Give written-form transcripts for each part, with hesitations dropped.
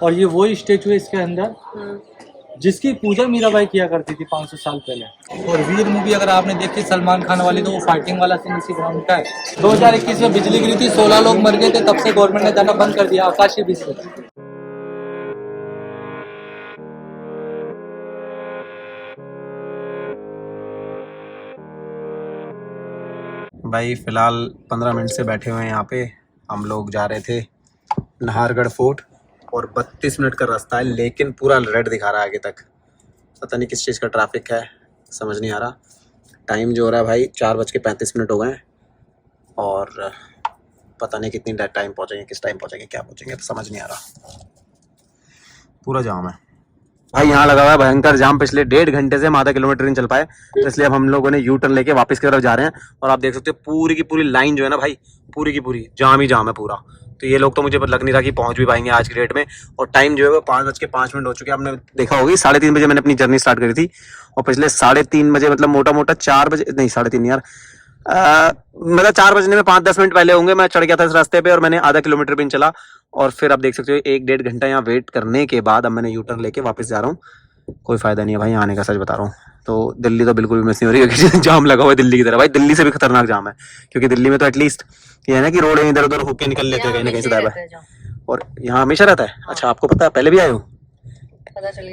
और ये वही स्टेचू है इसके अंदर जिसकी पूजा मीराबाई किया करती थी 500 साल पहले। और वीर मूवी अगर आपने देखी सलमान खान वाली, तो वो फाइटिंग वाला सीन इसी ग्राउंड का है। 2021 में बिजली गिरी थी, 16 लोग मर गए थे, तब से गवर्नमेंट ने जाना बंद कर दिया आकाशीय बिजली। भाई फ़िलहाल 15 मिनट से बैठे हुए हैं यहाँ पे। हम लोग जा रहे थे नाहरगढ़ फोर्ट और 32 मिनट का रास्ता है, लेकिन पूरा रेड दिखा रहा है आगे तक। पता नहीं किस चीज़ का ट्रैफिक है, समझ नहीं आ रहा। टाइम जो हो रहा है भाई 4:35 हो गए हैं और पता नहीं कितनी टाइम पहुँचेंगे, किस टाइम पहुँचेंगे, क्या पहुँचेंगे, तो समझ नहीं आ रहा। पूरा जाम है भाई, यहाँ लगा हुआ है भयंकर जाम। पिछले 1.5 घंटे से हम आधा किलोमीटर नहीं चल पाए, तो इसलिए अब हम लोगों ने यू टर्न लेके वापस की तरफ जा रहे हैं। और आप देख सकते हो पूरी की पूरी लाइन जो है ना भाई, पूरी की पूरी जाम ही जाम है पूरा। तो ये लोग तो मुझे लग नहीं रहा कि पहुंच भी पाएंगे आज की डेट में। और टाइम जो है वो 5:05 हो चुके हैं। आपने देखा होगी 3:30 बजे मैंने अपनी जर्नी स्टार्ट करी थी, और पिछले 3:30 बजे मतलब मोटा मोटा 4 बजे नहीं 3:30 यार, मतलब 4 बजने में 5-10 मिनट पहले होंगे मैं चढ़ गया था इस रास्ते पे, और मैंने आधा किलोमीटर भी नहीं चला। और फिर आप देख सकते हो 1-1.5 घंटा यहाँ वेट करने के बाद अब मैंने यू टर्न लेके वापस जा रहा हूँ। कोई फायदा नहीं है भाई आने का, सच बता रहा हूँ। तो दिल्ली तो बिल्कुल भी मिस नहीं हो रही, क्योंकि जाम लगा हुआ है दिल्ली की तरह। भाई दिल्ली से भी खतरनाक जाम है, क्योंकि दिल्ली में तो एटलीस्ट ये है ना कि रोड इधर उधर होके निकल लेते हैं कहीं ना कहीं से दायबा है। और यहाँ हमेशा रहता है। अच्छा, आपको पता है? पहले भी आए हो?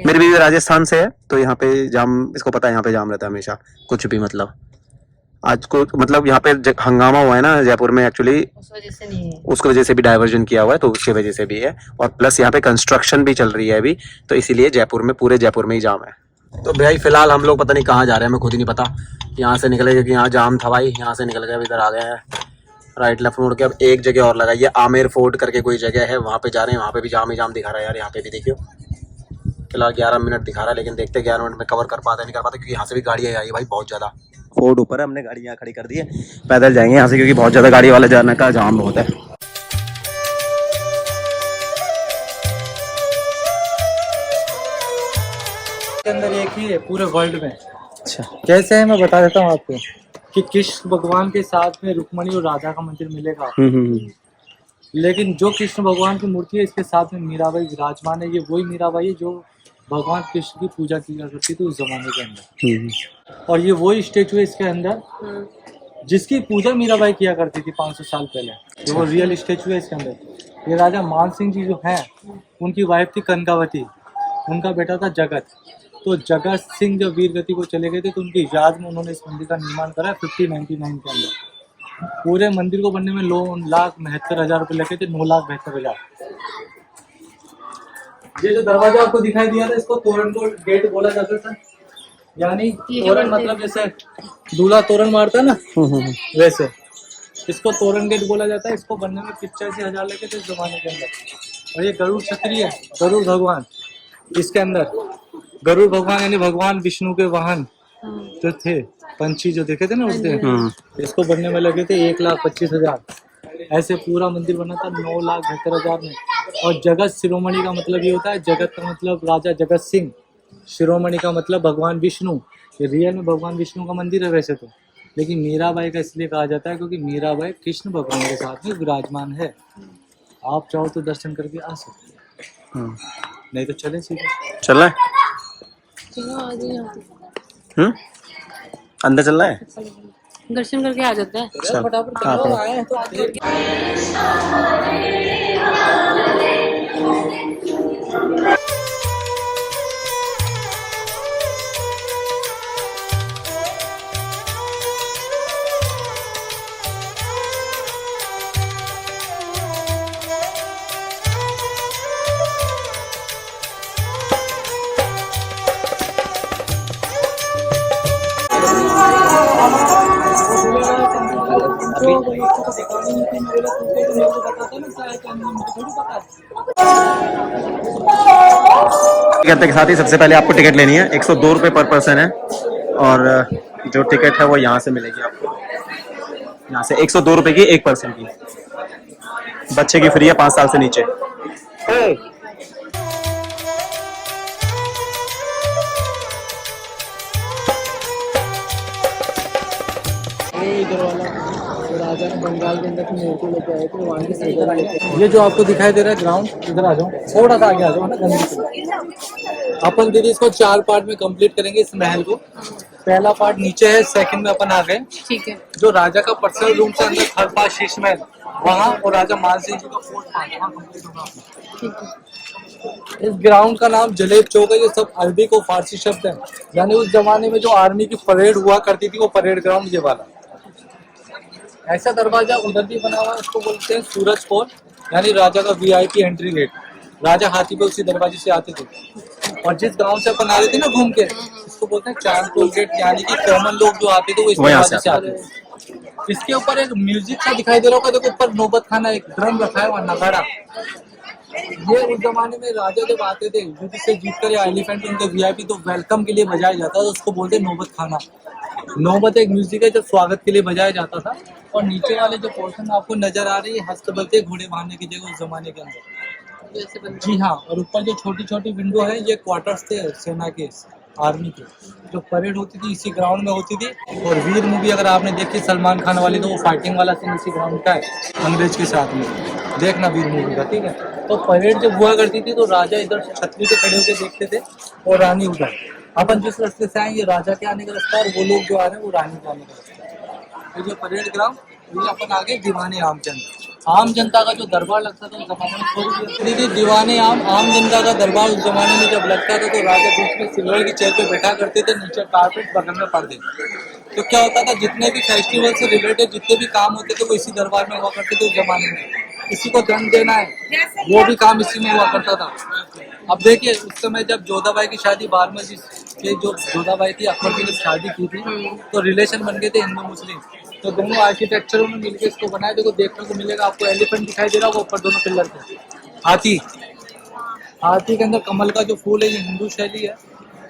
मेरी बीवी राजस्थान से है, तो यहाँ पे जाम, इसको पता है यहाँ पे जाम रहता है हमेशा, कुछ भी मतलब। आज को मतलब यहाँ पे हंगामा हुआ है ना जयपुर में, एक्चुअली उस वजह से नहीं है, उसकी वजह से भी डाइवर्जन किया हुआ है, तो उसकी वजह से भी है। और प्लस यहाँ पे कंस्ट्रक्शन भी चल रही है अभी, तो इसीलिए जयपुर में, पूरे जयपुर में ही जाम है। तो भाई फिलहाल हम लोग पता नहीं कहाँ जा रहे हैं, हमें खुद ही नहीं पता। यहाँ से निकले क्योंकि यहाँ जाम था भाई, यहाँ से निकल गए, इधर आ गए हैं, राइट लेफ्ट मोड़ के अब एक जगह और लगा, ये आमेर फोर्ट करके कोई जगह है, वहाँ पे जा रहे हैं। वहाँ पे भी जाम ही जाम दिखा रहा है यार, यहाँ पे भी देखियो। फिलहाल 11 मिनट दिखा रहा है, लेकिन देखते 11 मिनट में कवर कर पाते नहीं कर पाते, क्योंकि यहाँ से भी गाड़ियाँ आई है भाई बहुत ज़्यादा। फोर्ट ऊपर है, हमने गाड़ी यहाँ खड़ी कर दी है, पैदल जाएंगे यहाँ से, क्योंकि बहुत ज़्यादा गाड़ी वाला जाने का जाम बहुत है। के अंदर एक ही है पूरे वर्ल्ड में। अच्छा, कैसे है मैं बता देता हूँ आपको, कि कृष्ण भगवान के साथ में रुक्मणी और राधा का मंदिर मिलेगा, लेकिन जो कृष्ण भगवान की मूर्ति है इसके साथ में मीराबाई विराजमान है। ये वही मीराबाई है जो भगवान कृष्ण की पूजा किया करती थी उस जमाने के अंदर। और ये वही स्टेचू है इसके अंदर जिसकी पूजा मीराबाई किया करती थी 500 साल पहले। ये वो रियल स्टेचू है इसके अंदर। ये राजा मान सिंह जी जो हैं, उनकी वाइफ थी कनकावती, उनका बेटा था जगत। तो जगत सिंह जब वीरगति को चले गए थे, तो उनकी याद में उन्होंने इस मंदिर का निर्माण करा 1599 के अंदर। पूरे मंदिर को बनने में 9,72,000 रुपये लगे थे, 9,72,000। ये जो दरवाजा आपको दिखाई दिया था, इसको तोरण को गेट बोला जाता था। यानी तोरण मतलब जैसे दूल्हा तोरण मारता है ना, वैसे इसको तोरण गेट बोला जाता है। इसको बनने में 85,000 लगे थे इस जमाने के अंदर। और ये गरुड़ छतरी है, गरुड़ भगवान इसके अंदर। गरुड़ भगवान यानी भगवान विष्णु के वाहन जो थे, पंछी जो देखे थे ना उड़ते हैं, इसको बनने में लगे थे 1,25,000। ऐसे पूरा मंदिर बना था 9,72,000 में। और जगत शिरोमणि का मतलब ये होता है, जगत का मतलब राजा जगत सिंह, शिरोमणि का मतलब भगवान विष्णु। ये रियल में भगवान विष्णु का मंदिर है वैसे तो, लेकिन मीराबाई का इसलिए कहा जाता है क्योंकि मीराबाई कृष्ण भगवान के साथ में विराजमान है। आप चाहो तो दर्शन करके आ सकते हैं, नहीं तो चले सीधे। चल रहा है, अंदर चल रहा है, दर्शन करके आ जाते हैं। फटाफट आए हैं तो के साथ ही सबसे पहले आपको टिकट लेनी है। 102 रुपये पर पर्सन है, और जो टिकट है वो यहाँ से मिलेगी आपको। यहाँ से 102 रुपये की एक पर्सन की, बच्चे की फ्री है 5 साल से नीचे। इधर वाला राजा ने बंगाल के अंदर की मूर्ति लेके आए थे, वहाँ की सजा लेके आए। ये जो आपको दिखाई दे रहा है ग्राउंड, इधर आ जाओ, थोड़ा सा आगे आ जाओ ना गंदी से। अपन दीदी इसको 4 पार्ट में कंप्लीट करेंगे इस महल को। पहला पार्ट नीचे है, सेकंड में अपन आ गए ठीक है। जो राजा का पर्सनल रूम से अंदर थर्ड पार्ट शीश महल वहाँ, और राजा मानसिंह जी का फोर्थ पार्ट वहाँ कंप्लीट होगा अपना। ठीक है। इस ग्राउंड का नाम जलेब चौक है। ये सब अरबी को फारसी शब्द है, यानी उस जमाने में जो आर्मी की परेड हुआ करती थी वो परेड ग्राउंड ये वाला। ऐसा दरवाजा उधर भी बना हुआ है, उसको बोलते हैं सूरज पोल, यानी राजा का वीआईपी एंट्री गेट। राजा हाथी पे उसी दरवाजे से आते थे। और जिस गांव से अपन आ रहे थे ना घूम के, इसको बोलते हैं चांद टोल गेट, यानी कि कॉमन लोग जो आते थे वो इस दरवाजे से आते थे। इसके ऊपर एक म्यूजिक सा दिखाई दे रहा होगा, देखो ऊपर नौबत खाना एक ड्रम रखा है, वहाँ नगाड़ा। ये उस जमाने में राजा जब आते थे युद्ध से जीत कर या एलिफेंट उनके वीआईपी, तो वेलकम के लिए बजाया जाता था, उसको बोलते नौबत खाना। नौबत एक म्यूजिक है जो स्वागत के लिए बजाया जाता था। और नीचे वाले जो पोर्शन आपको नजर आ रही है, हस्तबलते घोड़े बांधने की जगह उस जमाने के अंदर। जैसे बन जी हाँ, और ऊपर जो छोटी छोटी विंडो है ये क्वार्टर्स थे सेना के, आर्मी के। जो परेड होती थी इसी ग्राउंड में होती थी। और वीर मूवी अगर आपने देखी सलमान खान वाली, तो वो फाइटिंग वाला सीन इसी ग्राउंड का है अंग्रेज के साथ में, देखना वीर मूवी का, ठीक है। तो परेड जब हुआ करती थी तो राजा इधर छतरी पे खड़े होकर देखते थे और रानी उधर। अपन जिस रास्ते से आए ये राजा के आने का रास्ता है, और वो लोग जो आ रहे हैं वो रानी के आने का रास्ता है। तो ये परेड ग्राउंड, ये अपन आगे दीवाने आमचंद। आम जनता का जो दरबार लगता था उस जमाने में, थोड़ी दीवाने आम जनता का दरबार उस जमाने में जब लगता था तो राजा बीच में सिल्वर की चेयर पे बैठा करते थे, नीचे कारपेट, बगल में पर्दे। तो क्या होता था, जितने भी फेस्टिवल से रिलेटेड जितने भी काम होते थे वो इसी दरबार में हुआ करते थे उस जमाने में। किसी को दंड देना है वो भी काम इसी में हुआ करता था। अब देखिए उस समय जब जोधाबाई की शादी बारहवीं जी के, जो जोधाबाई थी अकबर की जब शादी की थी, तो रिलेशन बन गए थे हिंदू मुस्लिम। तो दोनों आर्किटेक्चरों ने मिलकर इसको बनाया। देखो देखने को मिलेगा आपको एलिफेंट दिखाई दे रहा होगा ऊपर दोनों पिलर पे, हाथी। हाथी के अंदर कमल का जो फूल है ये हिंदू शैली है,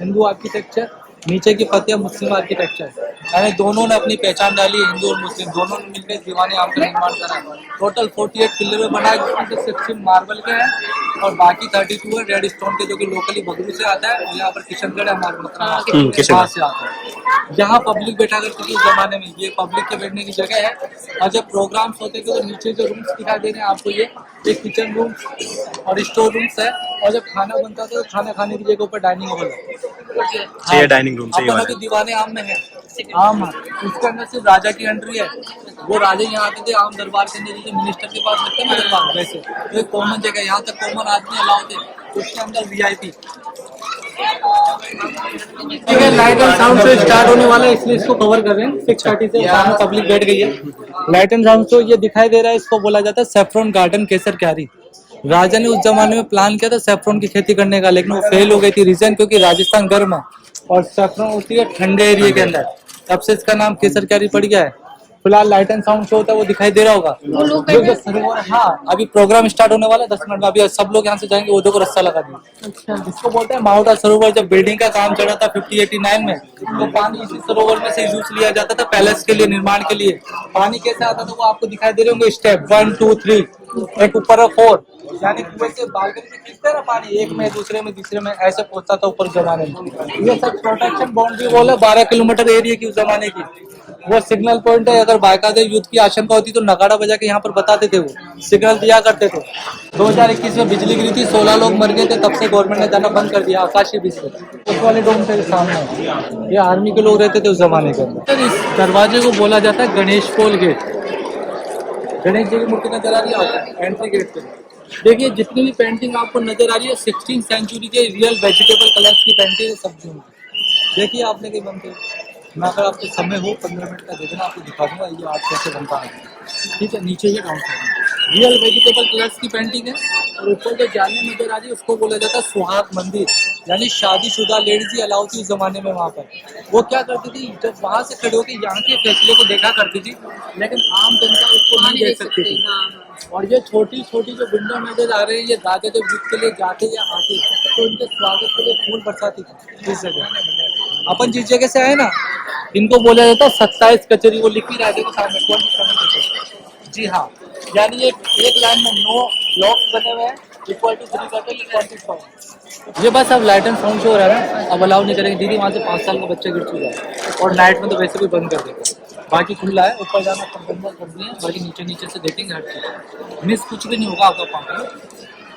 हिंदू आर्किटेक्चर। नीचे की पत्तियां मुस्लिम आर्किटेक्चर, यानी दोनों ने अपनी पहचान डाली है, हिंदू और मुस्लिम दोनों ने मिलकर दीवाने आम का निर्माण करा। टोटल 48 पिलर में बना है, जिसमें से 16 मार्बल के हैं और बाकी 32 है रेड स्टोन के, जो कि लोकली बगरू से आता है। और यहाँ पर किशनगढ़ है हमारे मतलब वहाँ से आता है। यहाँ पब्लिक बैठा करती थी उस जमाने में, ये पब्लिक के बैठने की जगह है। और जब प्रोग्राम्स होते थे तो नीचे जो रूम्स दिखाई दे रहे हैं आपको, ये किचन रूम और स्टोर रूम्स है। और जब खाना बनता था तो खाना खाने की जगह ऊपर डाइनिंग हॉल है। ये डाइनिंग रूम अपन अभी दीवाने आम में है, आम है उसके अंदर सिर्फ राजा की एंट्री है। वो राजा यहाँ आते थे आम दरबार के अंदर, जैसे मिनिस्टर के पास लगता है ना दरबार, वैसे तो एक कॉमन जगह, यहाँ तक कॉमन आदमी अलाउ थे, उसके अंदर वीआईपी। ठीक है, light and sound show start होने वाला है, इसलिए इसको कवर कर रहे हैं। 6:30 से सामने पब्लिक बैठ गई है। लाइट एंड साउंड शो ये दिखाई दे रहा है, इसको बोला जाता है सैफरन गार्डन केसर क्यारी। राजा ने उस जमाने में प्लान किया था सैफरन की खेती करने का, लेकिन वो फेल हो गई थी। रीजन क्योंकि राजस्थान गर्म है और सैफरन होती है ठंडे एरिया के अंदर, तब से इसका नाम केसर क्यारी पड़ गया है। फिलहाल लाइट एंड साउंड शो होता है वो दिखाई दे रहा होगा। जो सरोवर, हाँ अभी प्रोग्राम स्टार्ट होने वाला है 10 मिनट में, अभी सब लोग यहाँ से जाएंगे, वो देखो रास्ता लगा दिया। अच्छा। इसको बोलते हैं माउंटा सरोवर। जब बिल्डिंग का काम चल रहा था 50-89 में, तो पानी इसी सरोवर में से यूज लिया जाता था पैलेस के लिए, निर्माण के लिए। पानी कैसे आता था वो आपको दिखाई दे रहे होंगे, स्टेप 1 2 3, एक ऊपर है 4, यानी कुएं से बालकनी से खींचते ना पानी, एक में दूसरे में तीसरे में ऐसे पहुंचता था ऊपर जमाने में। ये सब प्रोटेक्शन बाउंड्री वॉल है 12 किलोमीटर एरिया की उस जमाने की। वो सिग्नल पॉइंट है, अगर बाकायदे युद्ध की आशंका होती तो नगाड़ा बजा के यहाँ पर बताते थे, वो सिग्नल दिया करते थे। 2021 में बिजली गिरी थी, 16 लोग मर गए थे, तब से गवर्नमेंट ने जाना बंद कर दिया आकाशीय बिजली। उस वाले डोम के सामने ये आर्मी के लोग रहते थे उस जमाने के अंदर। इस दरवाजे को बोला जाता है गणेश पोल गेट। गणेश जी की मूर्ति नजर आ रही है एंट्री गेट पे। देखिए जितनी भी पेंटिंग आपको नजर आ रही है 16वीं सेंचुरी के रियल वेजिटेबल कलर्स की पेंटिंग है, सब्जियों की। देखिए आपने कहीं बनते, मैं अगर आपको समय हो 15 मिनट का दे देना, आपको दिखा दूंगा ये आर्ट कैसे बनता है। ठीक है, नीचे ये डाउन रियल वेजिटेबल कलर्स की पेंटिंग है। और ऊपर जो जाली नजर आ रही है उसको बोला जाता है सुहाग मंदिर, यानी शादीशुदा लेडीज अलाउ थी उस जमाने में वहाँ पर। वो क्या करती थी, जब वहाँ से खड़े होकर यहाँ के फैसले को देखा करती थी, लेकिन आम जनता उसको नहीं देख सकती थी। और ये छोटी छोटी जो विंडो नजर आ रही है, ये राजा जब युद्ध के लिए जाते या आते तो उनके स्वागत के लिए फूल बरसाती थी इस जगह। अपन जिस जगह से आए ना, इनको बोला जाता है 27 कचेरी। वो लिखी राजा के सामने 27। जी हाँ, यानी एक लाइन में 9 ब्लॉक्स बने हुए हैं, इक्वल टू 3 कटल 24। ये बस अब लाइट एंड साउंड शो हो रहा है ना, अब अलाउ नहीं करेंगे। दीदी वहाँ से 5 साल का बच्चा गिर चुका है और नाइट में तो वैसे भी बंद कर देंगे। बाकी खुला है, ऊपर जाना कंपनी कर दिए, बाकी नीचे नीचे से देखेंगे हर चीज, मिस कुछ भी नहीं होगा आपका पाँव में।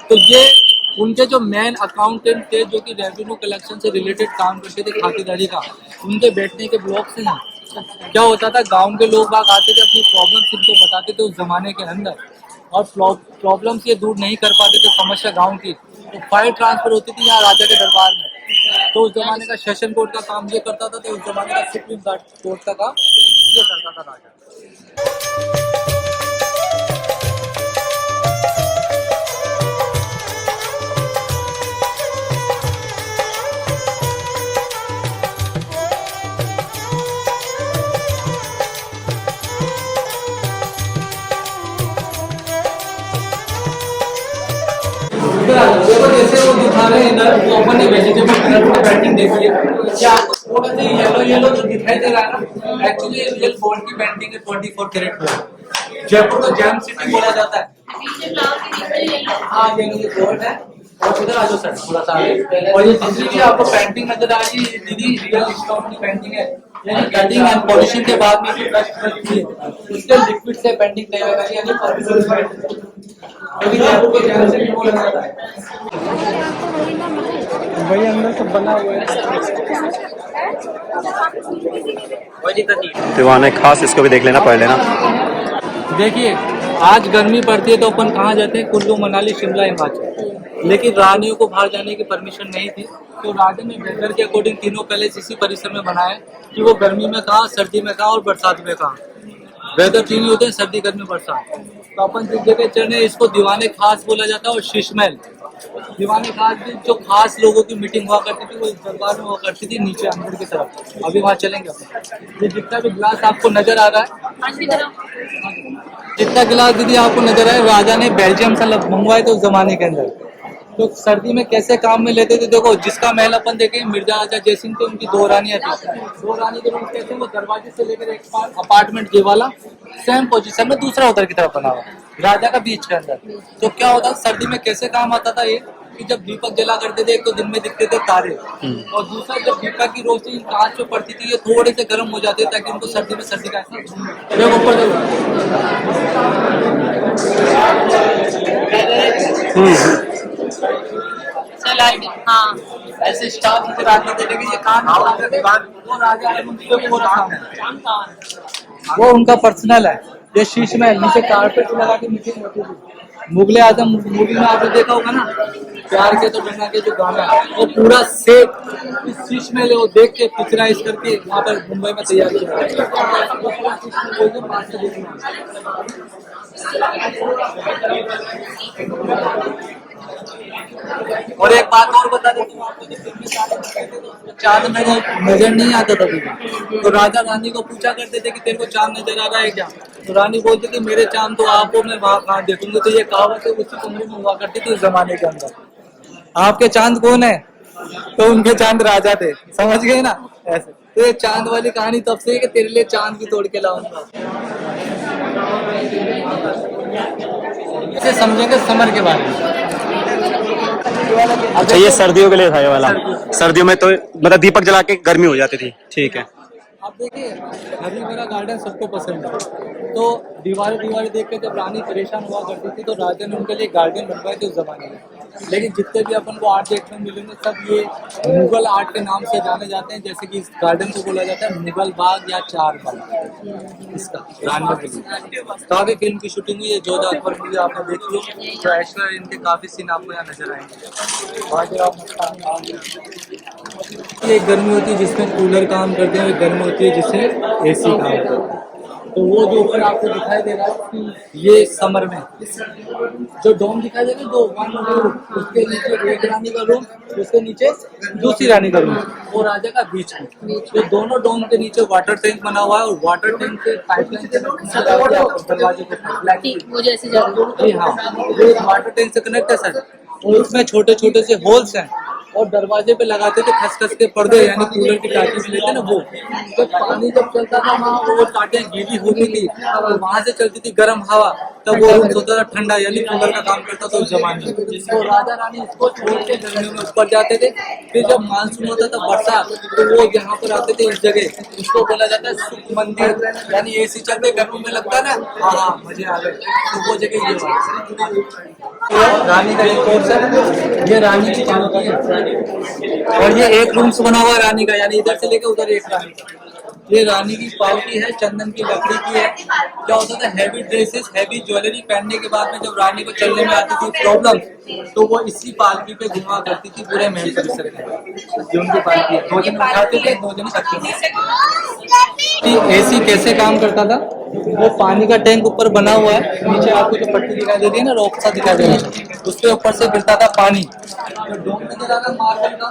तो ये उनके जो मेन अकाउंटेंट थे जो कि रेवेन्यू कलेक्शन से रिलेटेड काम करते थे खातिरदारी का, उनके बैठने के ब्लॉक से हैं। क्या होता था, गांव के लोग बाग आते थे, अपनी प्रॉब्लम्स इनको बताते थे उस जमाने के अंदर, और प्रॉब्लम्स ये दूर नहीं कर पाते थे समस्या गांव की, तो फाइल ट्रांसफर होती थी यहाँ राजा के दरबार में। तो उस जमाने का सेशन कोर्ट का काम ये करता था, तो उस जमाने का सुप्रीम कोर्ट का काम ये करता था राजा। देखो जैसे वो दिखा रहे हैं इधर, वो अपन ने वेजिटेबल कलर में पेंटिंग देखी है, क्या थोड़ा सा येलो येलो जो दिखाई दे रहा है ना, एक्चुअली ये रियल गोल्ड की पेंटिंग है 24 कैरेट में। जयपुर को जैम सिटी बोला जाता है। हाँ ये गोल्ड है। और इधर आ जाओ सर थोड़ा सा, और ये जितनी भी आपको पेंटिंग नजर आ रही है दीदी रियल स्टोन की पेंटिंग है, यानी कटिंग एंड पॉलिशिंग के बाद में उसके लिक्विड से पेंटिंग तैयार करी, यानी जयपुर को जैम सिटी बोला जाता है। वही अंदर सब बना हुआ है। दीवान है खास, इसको भी देख लेना, पढ़ लेना। देखिए आज गर्मी पड़ती है तो अपन कहाँ जाते हैं, कुल्लू मनाली शिमला हिमाचल, लेकिन रानियों को बाहर जाने की परमिशन नहीं थी, तो राजा ने वेदर के अकॉर्डिंग तीनों पैलेस इसी परिसर में बनाए कि वो गर्मी में कहाँ, सर्दी में कहाँ और बरसात में कहाँ। वेदर तीन ही होते हैं, सर्दी गर्मी बरसात। तो अपन जिस जगह चढ़े इसको दीवाने खास बोला जाता है, और शीश महल दीवाने खास भी जो खास लोगों की मीटिंग हुआ करती थी वो इस दरबार में हुआ करती थी, नीचे अंदर की तरफ। अभी वहाँ चलेंगे अपन। ये जितना भी गिलास आपको नजर आ रहा है, जितना गिलास दीदी आपको नजर आए, राजा ने बेल्जियम से मंगवाए थे उस जमाने के अंदर। तो सर्दी में कैसे काम में लेते थे, देखो जिसका महल अपन देखें मिर्जा राजा जयसिंह थे, उनकी 2 रानियां थी। 2 रानी के रूम कैसे, वो दरवाजे से लेकर एक अपार्टमेंट ये वाला सेम पोजीशन में, दूसरा उधर की तरफ बना हुआ राजा का बीच के अंदर। तो क्या होता सर्दी में कैसे काम आता था ये, कि जब दीपक जला करते थे, एक तो दिन में दिखते थे तारे, और दूसरा जब दीपक की रोशनी कांच पे पड़ती थी ये थोड़े से गर्म हो जाते ताकि उनको सर्दी में सर्दी का ऊपर हाँ ऐसे स्टाफ नजर आते थे, लेकिन ये काम वो राजा वो उनका पर्सनल है। ये शीश महल नीचे कारपेट लगा के मीटिंग होती थी। मुगले आजम मूवी में आपने देखा होगा ना, प्यार के तो डंगा के जो गाना है वो पूरा सेट इस शीश महल वो देख के पिक्चराइज करके वहाँ पर मुंबई में तैयार किया। और एक बात और बता देती हूँ आपको, चांद नजर नहीं आता था कभी, तो राजा रानी को पूछा करते थे कि तेरे को चांद नजर आ रहा है क्या, तो रानी बोलती थी मेरे चांद तो आपको मैं वहाँ कहाँ देखूंगी। तो ये कहावत है उसी कमरे में हुआ करती थी उस जमाने के अंदर। आपके चांद कौन है, तो उनके चांद राजा थे, समझ गए ना ऐसे। तो ये चांद वाली कहानी तब से है कि तेरे लिए चांद भी तोड़ के लाऊंगा। इसे समझेंगे समर के बारे में। अच्छा ये सर्दियों के लिए था ये वाला, सर्दियों में तो मतलब दीपक जला के गर्मी हो जाती थी, ठीक है। अब देखिए हरी भरा गार्डन सबको पसंद है, तो दीवारें देख के जब रानी परेशान हुआ करती थी तो राजा ने उनके लिए गार्डन बनवाए थे उस जमाने में। लेकिन जितने भी अपन को आर्ट देखने को मिलेंगे सब ये मुगल आर्ट के नाम से जाने जाते हैं, जैसे कि इस गार्डन को बोला जाता है मुगल बाग या चार बाग इसका रानियों के लिए। काफी फिल्म की शूटिंग हुई है, जोधा अकबर मूवी आपने देखी हो, तो ऐश्वर्या इनके काफी सीन आपको यहाँ नजर आएंगे। एक गर्मी होती है जिसमें कूलर काम करते हैं, एक गर्मी होती है जिससे एसी काम करते हैं। तो वो जो ऊपर आपको दिखाई दे रहा है कि ये समर में जो डोम दिखाई दे रहा है, 1 रूम, उसके नीचे एक रानी का रूम, उसके नीचे दूसरी रानी का रूम, वो राजा का बीच में। तो दोनों डोम के नीचे वाटर टैंक बना हुआ है, और वाटर टैंक से पाइपलाइन से दरवाजे को जी हाँ, ये वाटर टैंक से कनेक्ट है सर, और उसमें छोटे छोटे से होल्स हैं, और दरवाजे पे लगाते थे खसखस के पर्दे, यानी कूलर की टाटी में लेते ना वो। तो पानी जब चलता था वहाँ वो टाटियाँ गीली होती थी, और वहाँ से चलती थी गर्म हवा, तब वो रूम होता था ठंडा, यानी कूलर का काम करता था उस जमाने में। तो राजा रानी इसको छोड़ के गर्मियों में ऊपर जाते थे। फिर जब मानसून होता था बरसात, तो वो यहाँ पर आते थे इस जगह, इसको बोला जाता है सुख मंदिर, यानी एसी चलते गर्मी में लगता है ना, हाँ मजे आ गए, तो वो जगह ये रानी का एक कोर्स है, ये रानी की पालकी है, और ये एक रूम से बना हुआ है रानी का, यानी इधर से लेकर उधर एक रानी का। ये रानी की पालकी है, चंदन की लकड़ी की है। क्या होता था, हैवी ड्रेसेस हैवी ज्वेलरी पहनने के बाद में जब रानी को चलने में आती थी प्रॉब्लम, तो वो इसी पालकी पे घुमा करती थी पूरे महल परिसर में। जो उनकी पालकी है, 2 दिन उठाते थे, 2 दिन रखते थे। एसी कैसे काम करता था, वो पानी का टैंक ऊपर बना हुआ है, नीचे आपको जो पट्टी दिखाई दे रही है ना, रोप सा दिखाई दे रहा है, उसके ऊपर से गिरता था पानी। तो डोम नजर आ रहा मार्बल का,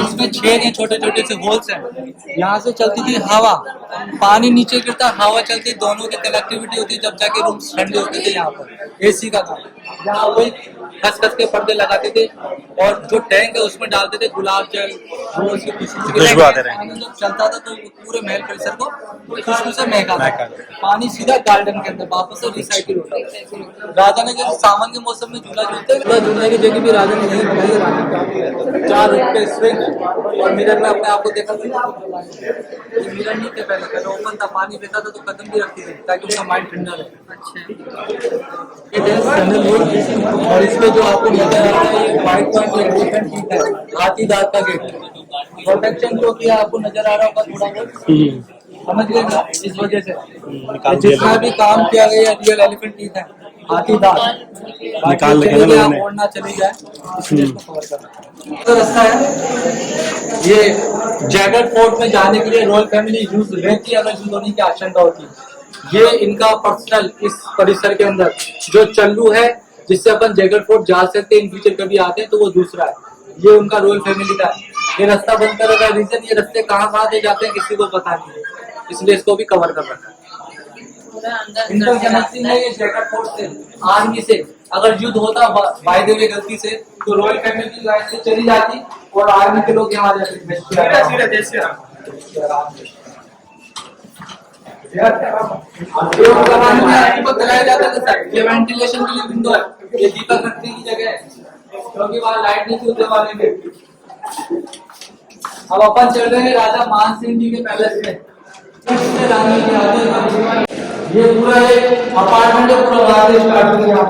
उसमें छेद हैं, छोटे छोटे से होल्स हैं, यहाँ से चलती थी हवा, पानी नीचे गिरता, हवा चलती, दोनों की कनेक्टिविटी होती, जब जाके रूम ठंडे होते थे। यहाँ पर एसी का काम, यहाँ वही खस खस के पर्दे लगाते थे, और जो टैंक है उसमें डालते थे गुलाब जल, रोज की खुशबू आते रहे। पानी जब चलता था तो पूरे महल परिसर को खुशबू से महका था। पानी सीधा गार्डन के अंदर वापस से रिसाइकिल होता है। राजा ने जैसे सावन के मौसम में झूला झूलते, झूलने की जगह भी राजा ने यही बनाई है, 4 रुपए स्विंग, और मिरर में अपने आप को देखा था। मिरर नहीं थे पहले ओपन था, पानी बहता था तो कदम भी रखती थी ताकि उनका माइंड ठंडा रहे। और इसमें जो आपको नजर आ रहा है, ये 5.8 फीट है, हाथी दांत का गेट। प्रोटेक्शन जो किया आपको नजर आ रहा होगा थोड़ा बहुत, समझ गए ना, इस वजह से जितना भी काम किया गया रियल एलिफेंट टीथ है, हाथी दांत निकाल लेंगे, ओढ़ना चली जाए, इसलिए इसको कवर करना। तो रास्ता है ये जैगर्ड फोर्ट में जाने के लिए रॉयल फैमिली यूज रहती है, अगर यूज होने की आशंका होती है। ये इनका पर्सनल इस परिसर के अंदर जो चल्लू है, जिससे अपन जैगर्ड फोर्ट जा सकते हैं, इन फ्यूचर कभी आते हैं तो वो दूसरा है, ये उनका रॉयल फैमिली का है। ये रास्ता बंद करने का रीजन, ये रास्ते कहाँ कहाँ से जाते हैं किसी को पता नहीं है, इसलिए इसको भी कवर कर रखा है। इनका कनेक्शन है ये जैगर्ड फोर्ट से, आर्मी से। अगर युद्ध होता बाय द वे गलती से, तो रॉयल फैमिली की लाइन से चली जाती और आर्मी के लोग यहाँ आ जाते। बताया जाता था सर, ये वेंटिलेशन के लिए विंडो है, ये दीपक रखने की जगह है, क्योंकि वहाँ लाइट नहीं थी उस जमाने में। अब अपन चल रहे हैं राजा मान सिंह जी के पैलेस में। ये पूरा एक अपार्टमेंट है, पूरा राजा स्टार्ट हो गया,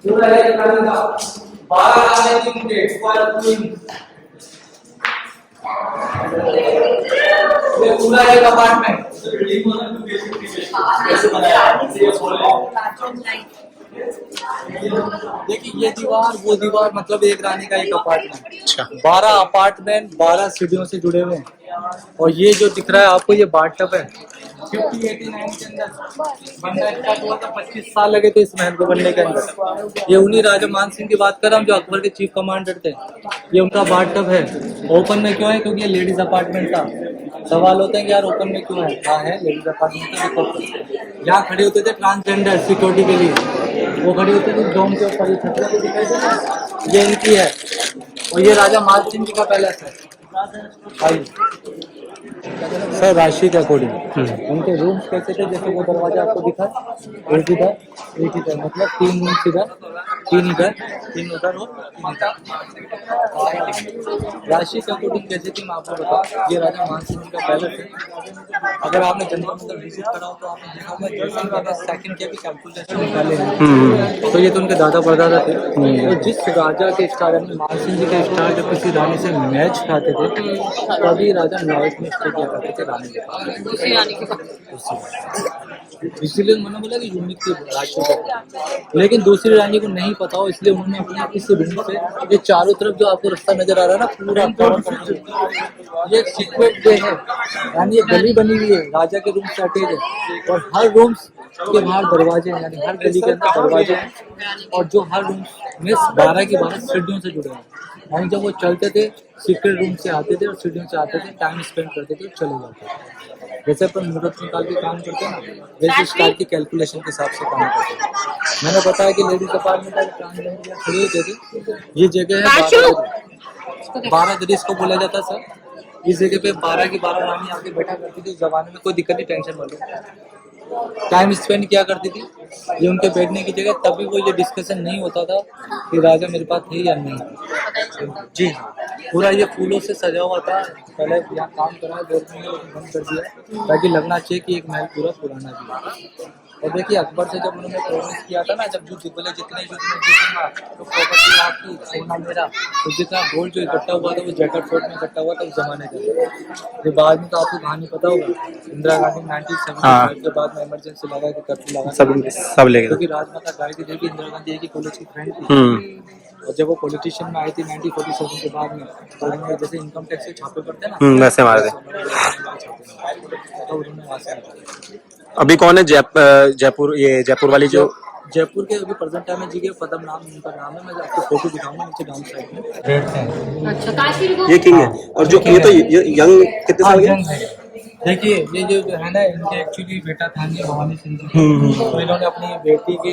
पूरा एक राजा का 12 राजा की गेट पर ये पूरा एक अपार्टमेंट देखिए, ये दीवार वो दीवार, मतलब एक रानी का एक अपार्टमेंट, 12 अपार्टमेंट 12 सीढ़ियों से जुड़े हुए हैं। और ये जो दिख रहा है आपको, ये बाथटब है। 1589 के अंदर बनना स्टार्ट हुआ था, 25 साल लगे थे इस महल को बनने के अंदर। ये उन्हीं राजा मान सिंह की बात कर रहा हूँ जो अकबर के चीफ कमांडर थे। ये उनका बाथटब है। ओपन में क्यों है? क्योंकि ये लेडीज अपार्टमेंट था। सवाल होता है कि यार ओपन में क्यों है? हाँ है, लेडीज अपार्टमेंट था। यहाँ खड़े होते थे ट्रांसजेंडर सिक्योरिटी के लिए, वो खड़े होते थे डोम के ऊपर। ये छतरियाँ को दिखाई दे ना, ये इनकी है। और ये राजा मान सिंह जी का पैलेस है। सर राशि के अकॉर्डिंग उनके रूम्स कैसे थे? जैसे वो दरवाजा आपको दिखा, एक इधर, मतलब 3 रूम्स इधर, 3 इधर, 3 उधर हो। राशि के अकॉर्डिंग कैसे थी मैं आपको बताऊं। ये राजा मान सिंह जी का पैलेस है। अगर आपने जंतर मंतर विजिट करा हो तो आपने देखा होगा सेकंड के भी कैलकुलेशन निकाले हैं। तो ये तो उनके दादा परदादा थे। तो जिस राजा के स्टार, यानी मान सिंह जी के स्टार जब किसी रानी से मैच खाते थे, तभी राजा न्यायिक में स्टे किया करते थे रानी के पास, दूसरी रानी के पास। इसीलिए उन्होंने बोला कि यूनिक थी राज्यों को। लेकिन दूसरी रानी को नहीं पता हो, इसलिए उन्होंने अपने आप इस रूम से ये चारों तरफ जो आपको रास्ता नजर आ रहा है ना, पूरा ये सीक्रेट वे है, यानी ये गली बनी हुई है, राजा के रूम से अटैच है। और हर रूम के बाहर दरवाजे हैं, यानी हर गली के अंदर दरवाजे हैं। और जो हर रूम में 12 की 12 सीढ़ियों से जुड़े हैं, यानी जब वो चलते थे सीक्रेट रूम से आते थे और सीढ़ियों से आते थे, टाइम स्पेंड करते थे और चले जाते थे। जैसे अपन मुहूर्त निकाल के काम करते हैं ना, वैसे स्टार की कैलकुलेशन के हिसाब से काम करते हैं। मैंने बताया कि लेडीज अपार्टमेंट खड़ी होती थी। ये जगह है 12 गली इसको बोला जाता है सर। इस जगह पे 12 की 12 रानी आके बैठा करती थी। उस जमाने में कोई दिक्कत नहीं, टेंशन मत लो। टाइम स्पेंड किया करती थी। ये उनके बैठने की जगह, तभी वो ये डिस्कशन नहीं होता था कि राजा मेरे पास है या नहीं। जी हाँ, पूरा ये फूलों से सजा हुआ था। पहले यहाँ काम करा गवर्नमेंट ने, लेकिन बंद कर दिया ताकि लगना चाहिए कि एक महल पूरा पुराना भी है। और देखिए अकबर से जब उन्होंने प्रॉमिस किया था ना, जब जो बोले जितने युद्ध में जीतूंगा तो प्रॉपर्टी आपकी, सोना मेरा, तो जितना गोल्ड जो इकट्ठा हुआ था वो जैकेट फोर्ट में इकट्ठा हुआ था उस जमाने का। जो बाद में तो आपको कहानी पता होगा, इंदिरा गांधी 1975 के बाद में इमरजेंसी लगा के कर्फ्यू लगा सब ले गए। क्योंकि राजमाता गांधी देवी इंदिरा गांधी की कॉलेज की फ्रेंड थी। और जब वो पॉलिटिशियन में आई थी 1947 के बाद में, तो उन्होंने जैसे इनकम टैक्स के छापे पड़ते हैं ना, वैसे मार दे। तो उन्होंने वहाँ से निकाला। अभी कौन है जयपुर, ये जयपुर वाली जो जयपुर के अभी प्रेजेंट टाइम में जी के पदम नाम उनका नाम है। मैं आपको फोटो दिखाऊंगा नीचे डाउन साइड में बैठते हैं। अच्छा काश्मीर को ये किंग है। और जो ये तो यंग कितने साल के? देखिए ये जो है ना, इनके एक्चुअली बेटा था नहीं भवानी सिंह जी, तो इन्होंने अपनी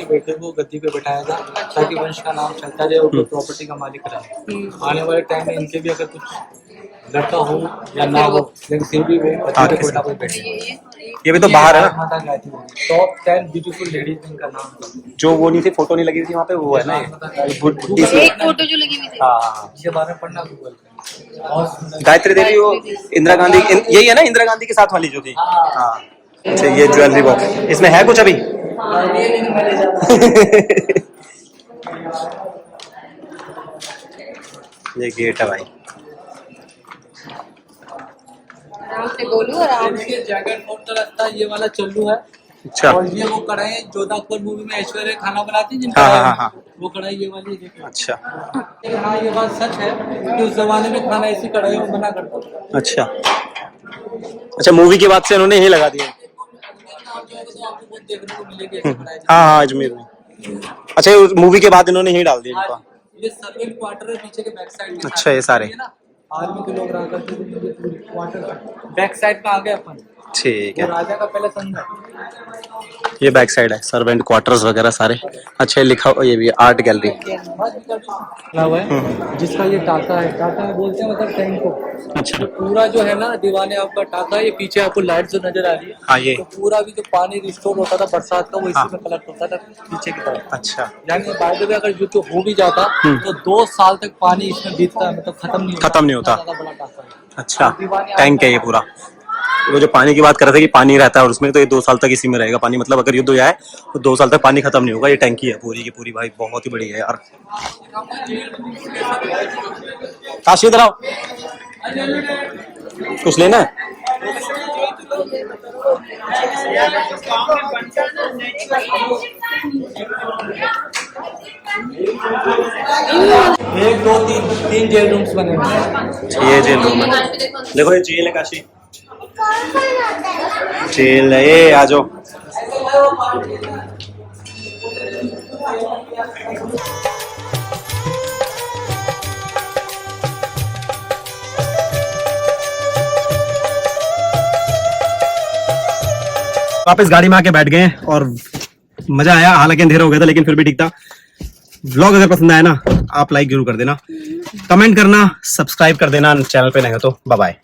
बेटे को गद्दी पे बैठाया था ताकि वंश का नाम चलता रहे और प्रॉपर्टी का मालिक रहे। आने वाले टाइम में इनके भी अगर कुछ लड़का हो या ना हो, लेकिन फिर भी वो गद्दी पे बैठे। ये भी तो बाहर है ना। माता गायत्री टॉप 10 ब्यूटीफुल लेडीज इनका नाम था। जो वो नहीं थी, फोटो नहीं लगी थी वहाँ पे, वो है ना बुढ़ी सी। एक फोटो जो लगी हुई थी। हाँ, इसके बारे में पढ़ना गूगल पे। बहुत सुंदर। गायत्री देवी वो इंदिरा गांधी, यही है ना इंदिरा गांधी के साथ वाली जो थी। हाँ। अच्छा, ये ज्वेलरी बॉक्स, इसमें है कुछ अभी? ये गेट है भाई। आराम से बोलो, आराम से। ये जैकेट फोर्ट का रास्ता ये वाला चल्लू है। अच्छा। और ये वो कढ़ाई जोधा अकबर मूवी में ऐश्वर्या खाना बनाती है, हाँ। वो कढ़ाई ये वाली देखिए। अच्छा हाँ, ये बात सच है कि उस जमाने में खाना ऐसी कढ़ाई में बना करता था। अच्छा अच्छा, मूवी के बाद से उन्होंने यही लगा दिया। आपको बहुत देखने को मिलेगी ऐसी कढ़ाई। हाँ, अजमेर में। अच्छा, मूवी के बाद इन्होंने यही डाल दिया इनका। ये सर्वेंट क्वार्टर है पीछे के बैक साइड में। अच्छा, ये सारे आर्मी के लोग रहा करते थे क्वार्टर बैक साइड में आ गए अपन। ठीक है। राजा का पहले संग है। ये बैक साइड है, सर्वेंट क्वार्टर्स वगैरह सारे। अच्छा, लिखा हुआ ये भी आर्ट गैलरी। जिसका ये टाका है, टाका बोलते हैं मतलब टैंक को। अच्छा। तो पूरा जो है ना दीवाने आपका टाका, ये पीछे आपको लाइट जो नजर आ रही है। हाँ, ये तो पूरा भी जो पानी रिस्टोर होता था बरसात का, वो इसी में कलेक्ट होता था पीछे की तरफ। अच्छा। यानी बाय द वे अगर युद्ध हो भी जाता तो 2 साल तक पानी इसमें बीतता, मतलब खत्म नहीं होता। बड़ा टाका है। अच्छा, टैंक है ये पूरा। वो जो पानी की बात कर रहे थे कि पानी रहता है और उसमें, तो ये 2 साल तक इसी में रहेगा पानी। मतलब अगर युद्ध हो जाए तो 2 साल तक पानी खत्म नहीं होगा। ये टैंकी है पूरी की पूरी भाई, बहुत ही बड़ी है यार। काशी इधर आओ, कुछ लेना है? एक दो तीन जेल रूम्स बने हुए हैं। ये जेल रूम है, देखो ये जेल है काशी, जेल है ये। आ जाओ। वापस गाड़ी में आके बैठ गए और मजा आया। हालांकि अंधेरा हो गया था लेकिन फिर भी ठीक था। व्लॉग अगर पसंद आया ना, आप लाइक जरूर कर देना, कमेंट करना, सब्सक्राइब कर देना चैनल पे नहीं हो तो। Bye bye.